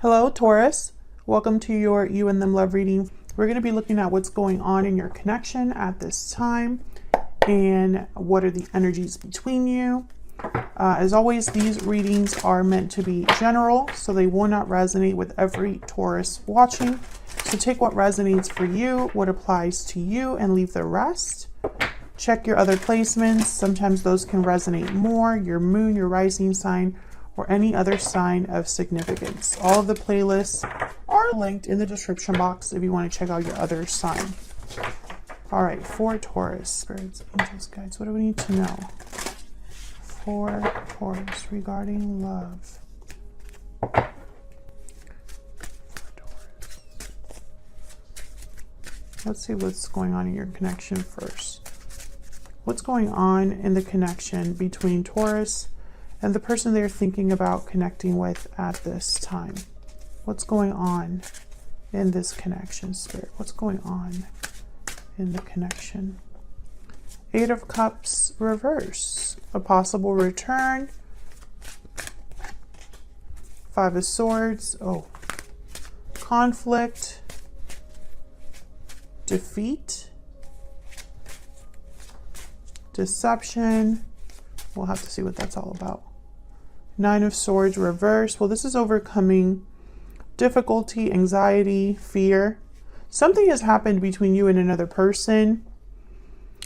Hello, Taurus. Welcome to your You and Them Love reading. We're going to be looking at what's going on in your connection at this time and what are the energies between you. As always, these readings are meant to be general, so they will not resonate with every Taurus watching. So take what resonates for you, what applies to you, and leave the rest. Check your other placements. Sometimes those can resonate more, your moon, your rising sign, or any other sign of significance. All of the playlists are linked in the description box if you want to check out your other sign. All right, for Taurus, spirits, angels, guides, what do we need to know? For Taurus regarding love. For Taurus. Let's see what's going on in your connection first. What's going on in the connection between Taurus and the person they're thinking about connecting with at this time? What's going on in this connection, Spirit? What's going on in the connection? Eight of Cups reverse. A possible return. Five of Swords. Oh. Conflict. Defeat. Deception. We'll have to see what that's all about. Nine of Swords reverse. Well, this is overcoming difficulty, anxiety, fear. Something has happened between you and another person.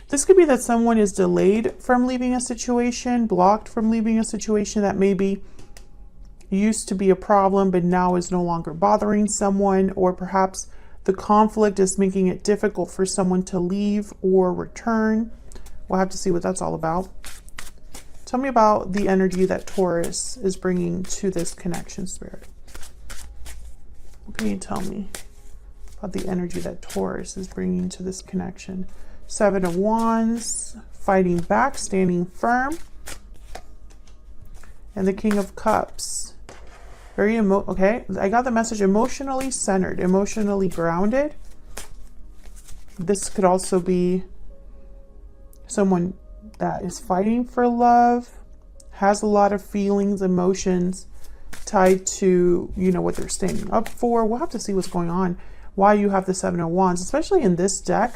This could be that someone is delayed from leaving a situation, blocked from leaving a situation that maybe used to be a problem, but now is no longer bothering someone, or perhaps the conflict is making it difficult for someone to leave or return. We'll have to see what that's all about. Tell me about the energy that Taurus is bringing to this connection, Spirit. What can you tell me about the energy that Taurus is bringing to this connection? Seven of Wands, fighting back, standing firm. And the King of Cups. Very okay, I got the message emotionally centered, emotionally grounded. This could also be someone that is fighting for love, has a lot of feelings, emotions tied to, what they're standing up for. We'll have to see what's going on, why you have the Seven of Wands, especially in this deck.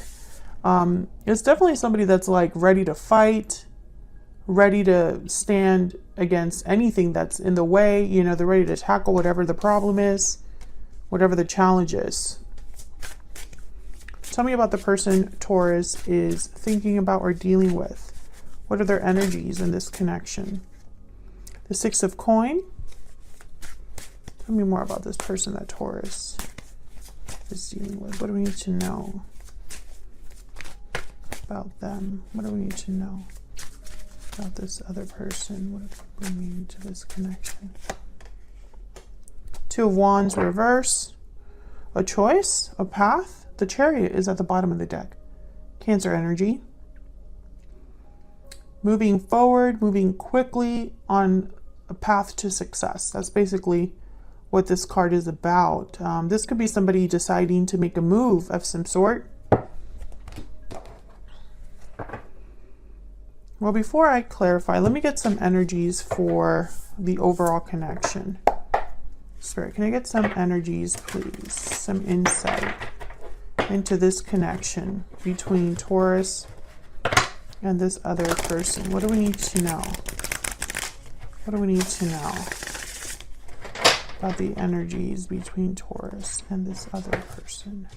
It's definitely somebody that's like ready to fight, ready to stand against anything that's in the way. They're ready to tackle whatever the problem is, whatever the challenge is. Tell me about the person Taurus is thinking about or dealing with. What are their energies in this connection? The Six of Coin. Tell me more about this person that Taurus is dealing with. What do we need to know about them? What do we need to know about this other person? What are they bringing to this connection? Two of Wands reverse. A choice, a path. The Chariot is at the bottom of the deck. Cancer energy. Moving forward, moving quickly on a path to success. That's basically what this card is about. This could be somebody deciding to make a move of some sort. Well, before I clarify, let me get some energies for the overall connection. Spirit, can I get some energies, please? Some insight into this connection between Taurus and this other person. What do we need to know? What do we need to know about the energies between Taurus and this other person?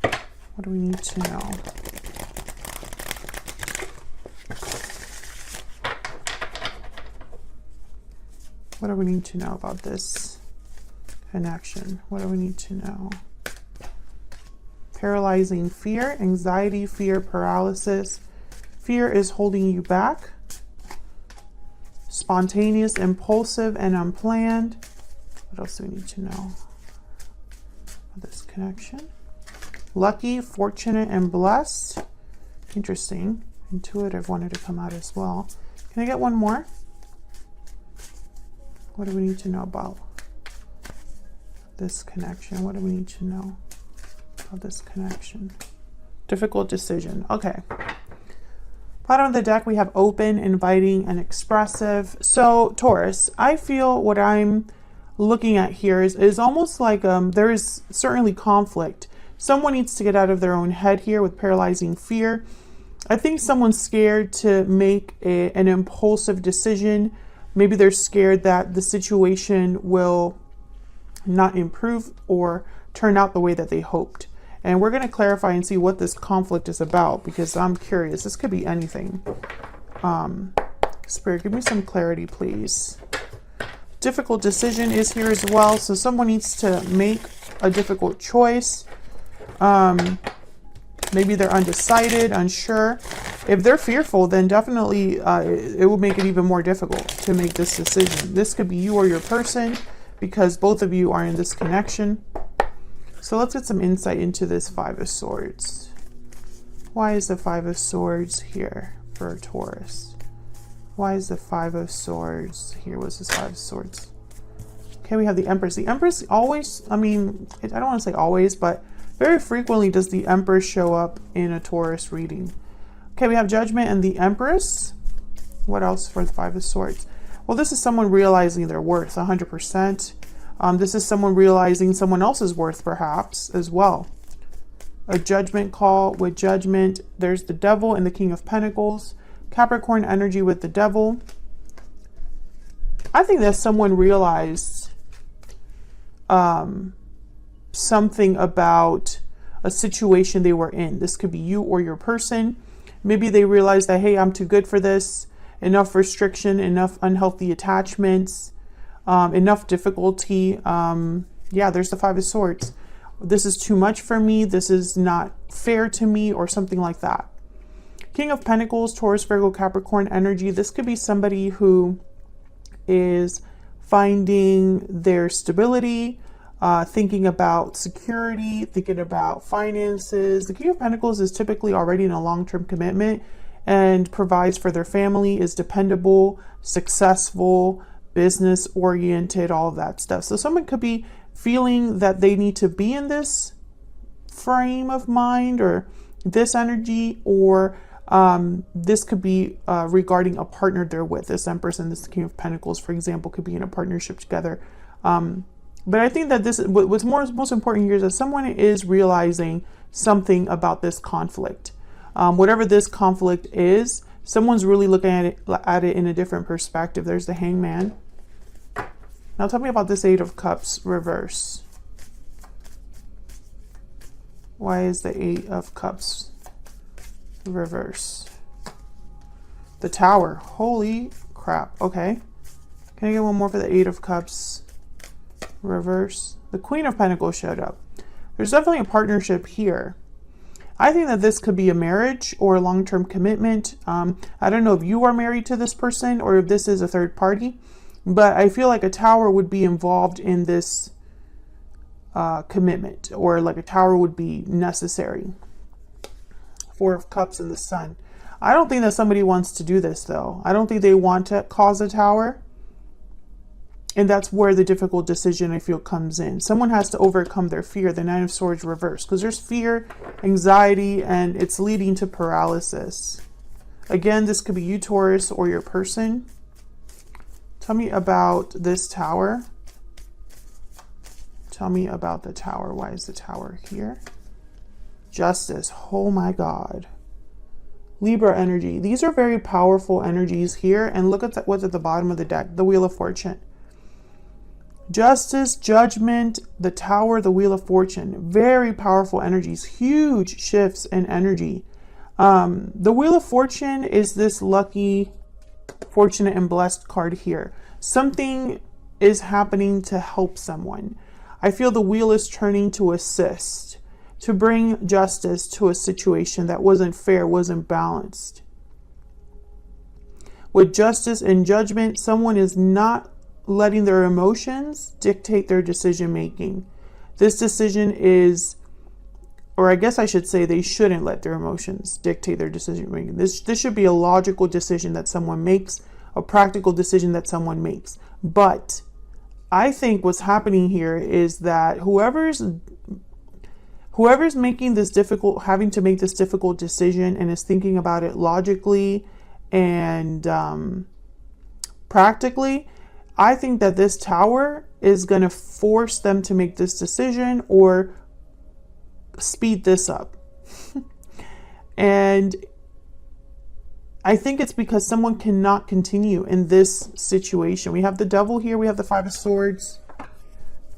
What do we need to know? What do we need to know about this connection? What do we need to know? Paralyzing fear, anxiety, fear, paralysis. Fear is holding you back. Spontaneous, impulsive, and unplanned. What else do we need to know about this connection? Lucky, fortunate, and blessed. Interesting. Intuitive wanted to come out as well. Can I get one more? What do we need to know about this connection? What do we need to know about this connection? Difficult decision. Okay. Bottom of the deck, we have open, inviting, and expressive. So Taurus, I feel what I'm looking at here is almost like there is certainly conflict. Someone needs to get out of their own head here with paralyzing fear. I think someone's scared to make an impulsive decision. Maybe they're scared that the situation will not improve or turn out the way that they hoped. And we're going to clarify and see what this conflict is about, because I'm curious. This could be anything. Spirit, give me some clarity, please. Difficult decision is here as well. So someone needs to make a difficult choice. Maybe they're undecided, unsure. If they're fearful, then definitely it will make it even more difficult to make this decision. This could be you or your person, because both of you are in this connection. So let's get some insight into this Five of Swords. Why is the Five of Swords here for Taurus? Why is the Five of Swords here? What's this Five of Swords? Okay, we have the Empress. The Empress always, I mean, I don't want to say always, but very frequently does the Empress show up in a Taurus reading. Okay, we have Judgment and the Empress. What else for the Five of Swords? Well, this is someone realizing their worth 100%. This is someone realizing someone else's worth, perhaps, as well. A judgment call with Judgment. There's the Devil and the King of Pentacles. Capricorn energy with the Devil. I think that someone realized something about a situation they were in. This could be you or your person. Maybe they realized that, hey, I'm too good for this. Enough restriction, enough unhealthy attachments, enough difficulty. Yeah, there's the Five of Swords. This is too much for me. This is not fair to me, or something like that. King of Pentacles, Taurus, Virgo, Capricorn energy. This could be somebody who is finding their stability, thinking about security, thinking about finances. The King of Pentacles is typically already in a long-term commitment and provides for their family, is dependable, successful, business-oriented, all of that stuff. So someone could be feeling that they need to be in this frame of mind or this energy, or this could be regarding a partner they're with. This Empress and this King of Pentacles, for example, could be in a partnership together. But I think that what's most important here is that someone is realizing something about this conflict. Whatever this conflict is, someone's really looking at it in a different perspective. There's the Hangman. Now tell me about this Eight of Cups reverse. Why is the Eight of Cups reverse? The Tower. Holy crap. Okay. Can I get one more for the Eight of Cups reverse? The Queen of Pentacles showed up. There's definitely a partnership here. I think that this could be a marriage or a long-term commitment. I don't know if you are married to this person or if this is a third party, but I feel like a Tower would be involved in this commitment, or like a Tower would be necessary. Four of Cups and the Sun. I don't think that somebody wants to do this, though. I don't think they want to cause a Tower. And that's where the difficult decision, I feel, comes in. Someone has to overcome their fear, the Nine of Swords reverse, because there's fear, anxiety, and it's leading to paralysis. Again, this could be you, Taurus, or your person. Tell me about this Tower. Tell me about the Tower. Why is the Tower here? Justice. Oh my God. Libra energy. These are very powerful energies here. And look at what's at the bottom of the deck. The Wheel of Fortune. Justice, Judgment, the Tower, the Wheel of Fortune. Very powerful energies. Huge shifts in energy. The Wheel of Fortune is this lucky, fortunate, and blessed card here. Something is happening to help someone. I feel the wheel is turning to assist, to bring justice to a situation that wasn't fair, wasn't balanced. With Justice and Judgment, someone is not letting their emotions dictate their decision making. This decision is, or I guess I should say, they shouldn't let their emotions dictate their decision making. This should be a logical decision that someone makes, a practical decision that someone makes. But I think what's happening here is that whoever's making this difficult, having to make this difficult decision and is thinking about it logically and practically, I think that this Tower is going to force them to make this decision or speed this up. And I think it's because someone cannot continue in this situation. We have the Devil here. We have the Five of Swords.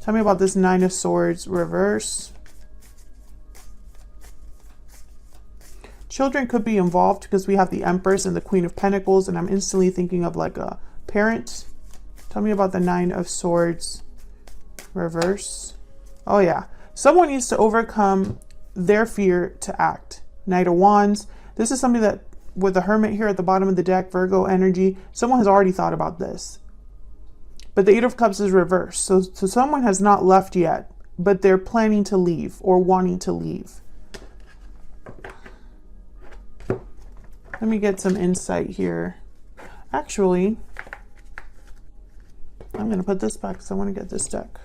Tell me about this Nine of Swords reverse. Children could be involved because we have the Empress and the Queen of Pentacles, and I'm instantly thinking of like a parent. Tell me about the Nine of Swords reverse. Oh yeah. Someone needs to overcome their fear to act. Knight of Wands. This is something that, with the Hermit here at the bottom of the deck, Virgo energy, someone has already thought about this. But the Eight of Cups is reversed. So someone has not left yet, but they're planning to leave or wanting to leave. Let me get some insight here. Actually, I'm going to put this back because I want to get this deck.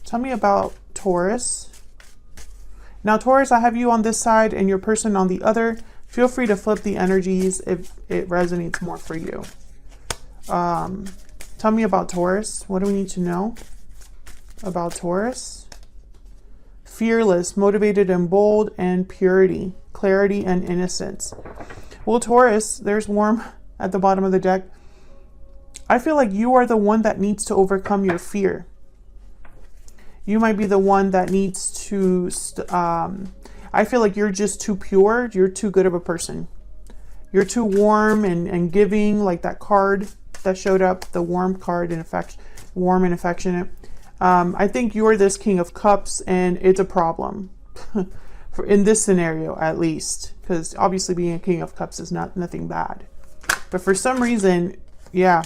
Tell me about Taurus. Now, Taurus, I have you on this side and your person on the other. Feel free to flip the energies if it resonates more for you. Tell me about Taurus. What do we need to know about Taurus? Fearless, motivated and bold, and purity, clarity and innocence. Well, Taurus, there's Worm at the bottom of the deck. I feel like you are the one that needs to overcome your fear. You might be the one that needs to, I feel like you're just too pure. You're too good of a person. You're too warm and giving, like that card that showed up, the warm card, in fact, warm and affectionate. I think you're this King of Cups, and it's a problem in this scenario, at least, because obviously being a King of Cups is nothing bad. But for some reason, yeah,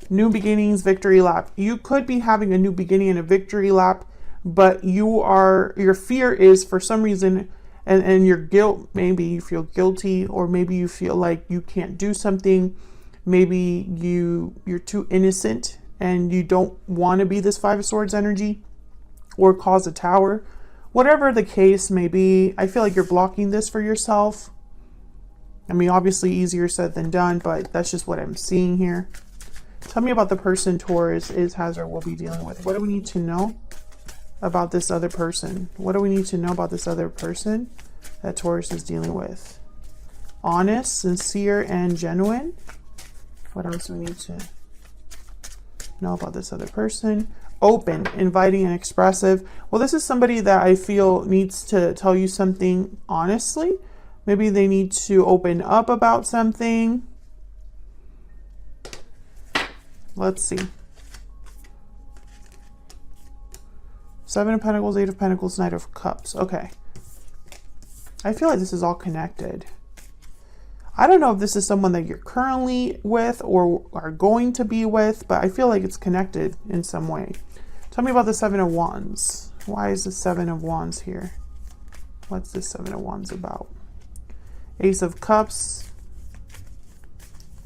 new beginnings, victory lap. You could be having a new beginning and a victory lap, but your fear is for some reason, and your guilt, maybe you feel guilty, or maybe you feel like you can't do something. Maybe you're too innocent and you don't want to be this Five of Swords energy or cause a tower. Whatever the case may be, I feel like you're blocking this for yourself. I mean, obviously easier said than done, but that's just what I'm seeing here. Tell me about the person Taurus has or will be dealing with. What do we need to know about this other person? What do we need to know about this other person that Taurus is dealing with? Honest, sincere, and genuine. What else do we need to know about this other person? Open, inviting, and expressive. Well, this is somebody that I feel needs to tell you something honestly. Maybe they need to open up about something. Let's see. Seven of Pentacles, Eight of Pentacles, Knight of Cups. Okay. I feel like this is all connected. I don't know if this is someone that you're currently with or are going to be with, but I feel like it's connected in some way. Tell me about the Seven of Wands. Why is the Seven of Wands here? What's this Seven of Wands about? Ace of Cups.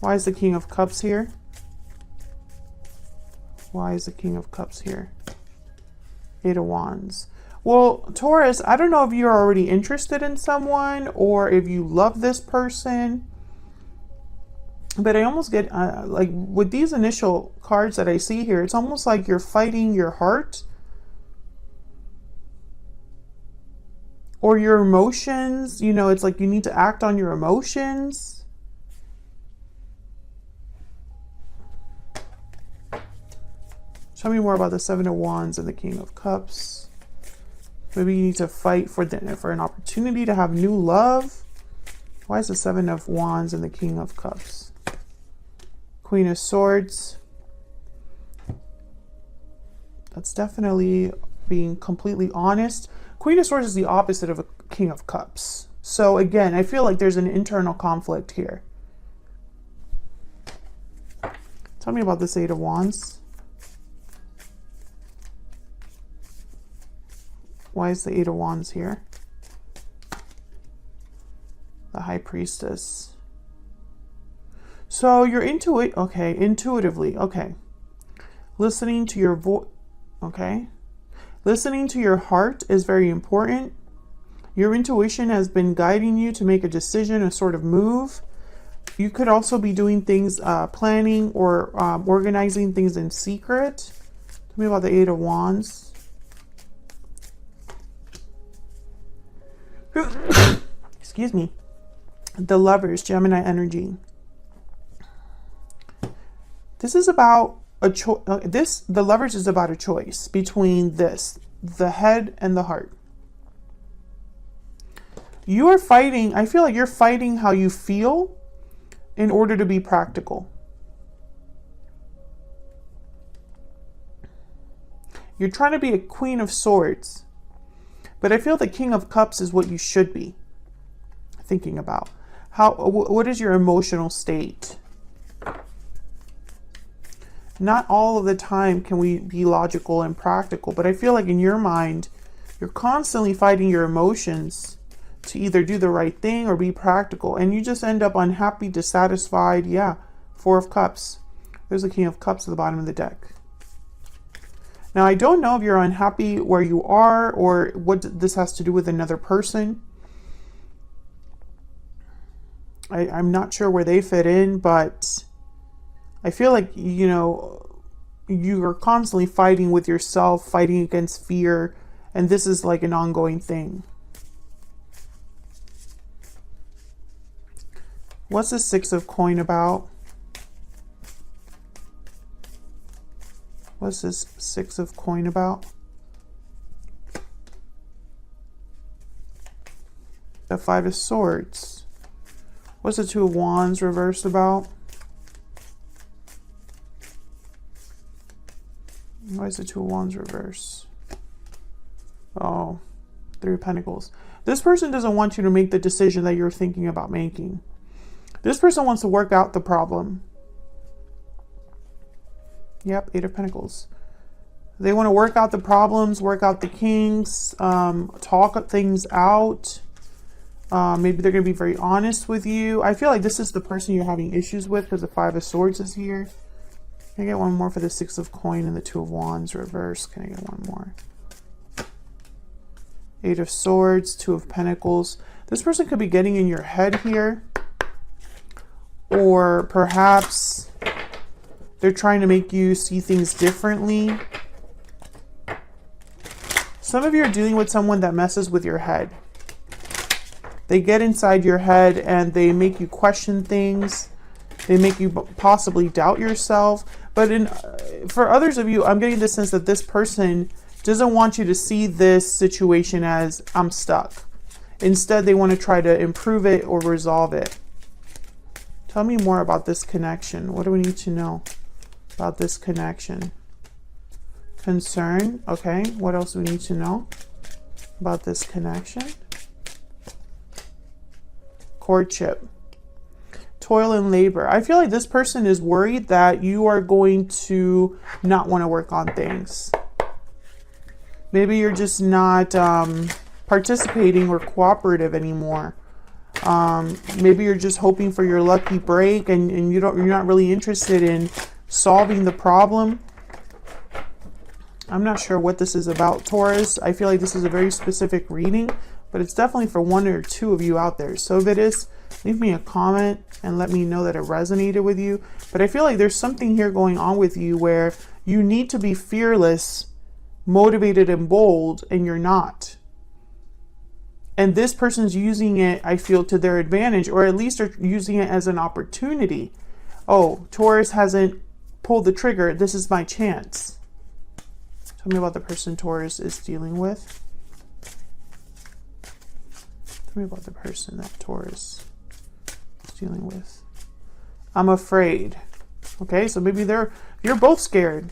Why is the King of Cups here? Why is the King of Cups here? Eight of Wands. Well, Taurus, I don't know if you're already interested in someone or if you love this person, but I almost get like with these initial cards that I see here, it's almost like you're fighting your heart or your emotions. You know, it's like you need to act on your emotions. Tell me more about the Seven of Wands and the King of Cups. Maybe you need to fight for an opportunity to have new love. Why is the Seven of Wands and the King of Cups? Queen of Swords. That's definitely being completely honest. Queen of Swords is the opposite of a King of Cups. So again, I feel like there's an internal conflict here. Tell me about this Eight of Wands. Why is the Eight of Wands here? The High Priestess. So you're into it. Okay, intuitively. Okay. Listening to your voice. Okay. Listening to your heart is very important. Your intuition has been guiding you to make a decision, a sort of move. You could also be doing things, planning or organizing things in secret. Tell me about the Eight of Wands. Excuse me. The Lovers, Gemini energy. This is about a choice. The Lovers is about a choice between this, the head and the heart. You are fighting. I feel like you're fighting how you feel in order to be practical. You're trying to be a Queen of Swords, but I feel the King of Cups is what you should be thinking about. What is your emotional state? Not all of the time can we be logical and practical, but I feel like in your mind, you're constantly fighting your emotions to either do the right thing or be practical, and you just end up unhappy, dissatisfied. Yeah, Four of Cups. There's a King of Cups at the bottom of the deck. Now, I don't know if you're unhappy where you are or what this has to do with another person. I'm not sure where they fit in, but I feel like, you know, you are constantly fighting with yourself, fighting against fear, and this is like an ongoing thing. What's the Six of Coin about? What's this Six of Coin about? The Five of Swords. What's the Two of Wands reversed about? Why is the Two of Wands reverse? Oh, Three of Pentacles. This person doesn't want you to make the decision that you're thinking about making. This person wants to work out the problem. Yep, Eight of Pentacles. They want to work out the problems, work out the kinks, talk things out. Maybe they're going to be very honest with you. I feel like this is the person you're having issues with because the Five of Swords is here. Can I get one more for the Six of Coin and the Two of Wands reverse? Can I get one more? Eight of Swords, Two of Pentacles. This person could be getting in your head here. Or perhaps they're trying to make you see things differently. Some of you are dealing with someone that messes with your head. They get inside your head and they make you question things. They make you possibly doubt yourself. But for others of you, I'm getting the sense that this person doesn't want you to see this situation as I'm stuck. Instead, they want to try to improve it or resolve it. Tell me more about this connection. What do we need to know about this connection? Concern. Okay. What else do we need to know about this connection? Courtship. Toil and labor. I feel like this person is worried that you are going to not want to work on things. Maybe you're just not participating or cooperative anymore. Maybe you're just hoping for your lucky break and you're not really interested in solving the problem. I'm not sure what this is about, Taurus. I feel like this is a very specific reading, but it's definitely for one or two of you out there. So if it is, leave me a comment and let me know that it resonated with you. But I feel like there's something here going on with you where you need to be fearless, motivated, and bold, and you're not. And this person's using it, I feel, to their advantage, or at least are using it as an opportunity. Oh, Taurus hasn't pulled the trigger. This is my chance. Tell me about the person Taurus is dealing with. Tell me about the person that Taurus is dealing with. I'm afraid. Okay, so maybe you're both scared.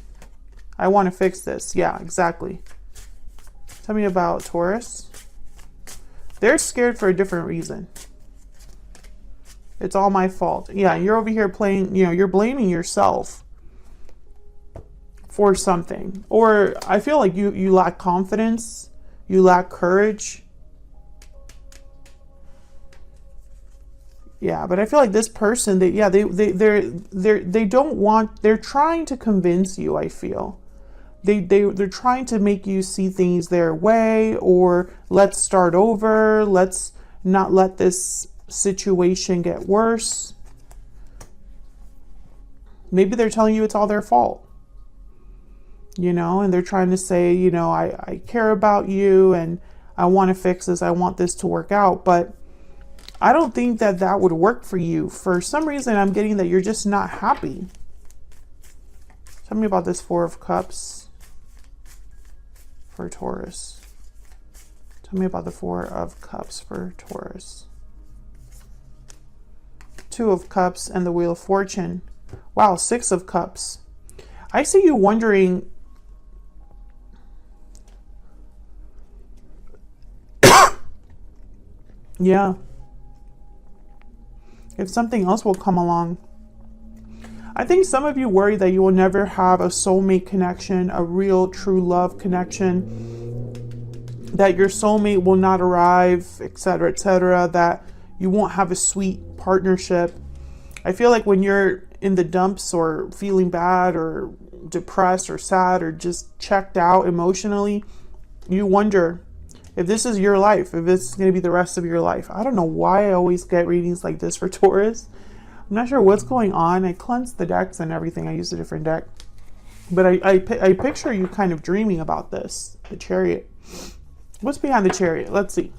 I want to fix this. Yeah, exactly. Tell me about Taurus. They're scared for a different reason. It's all my fault. Yeah, you're over here playing, you're blaming yourself for something. Or I feel like you lack confidence, you lack courage. Yeah, but I feel like this person, they don't want, they're trying to convince you, I feel. They're trying to make you see things their way, or let's start over. Let's not let this situation get worse. Maybe they're telling you it's all their fault, you know, and they're trying to say, you know, I care about you and I want to fix this. I want this to work out. But I don't think that that would work for you. For some reason, I'm getting that you're just not happy. Tell me about this Four of Cups for Taurus. Tell me about the Four of Cups for Taurus. Two of Cups and the Wheel of Fortune. Wow, Six of Cups. I see you wondering, yeah, if something else will come along. I think some of you worry that you will never have a soulmate connection, a real true love connection, that your soulmate will not arrive, etc., that you won't have a sweet partnership. I feel like when you're in the dumps or feeling bad or depressed or sad or just checked out emotionally, you wonder if this is your life, if it's going to be the rest of your life. I don't know why I always get readings like this for Taurus. I'm not sure what's going on. I cleansed the decks and everything. I used a different deck. But I picture you kind of dreaming about this, the Chariot. What's behind the Chariot? Let's see.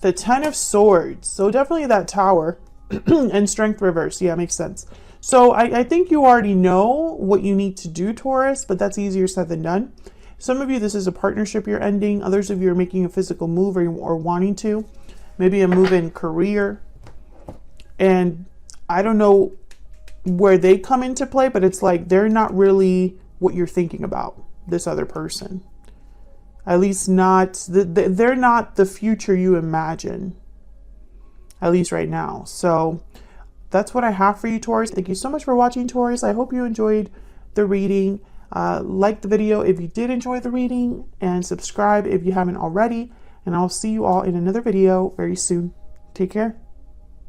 The Ten of Swords. So definitely that Tower. And Strength reverse. Yeah, makes sense. So I think you already know what you need to do, Taurus, but that's easier said than done. Some of you, this is a partnership you're ending. Others of you are making a physical move or wanting to. Maybe a move in career. And I don't know where they come into play, but it's like they're not really what you're thinking about, this other person. At least not, they're not the future you imagine. At least right now. So that's what I have for you, Taurus. Thank you so much for watching, Taurus. I hope you enjoyed the reading. Like the video if you did enjoy the reading, and subscribe if you haven't already. And I'll see you all in another video very soon. Take care.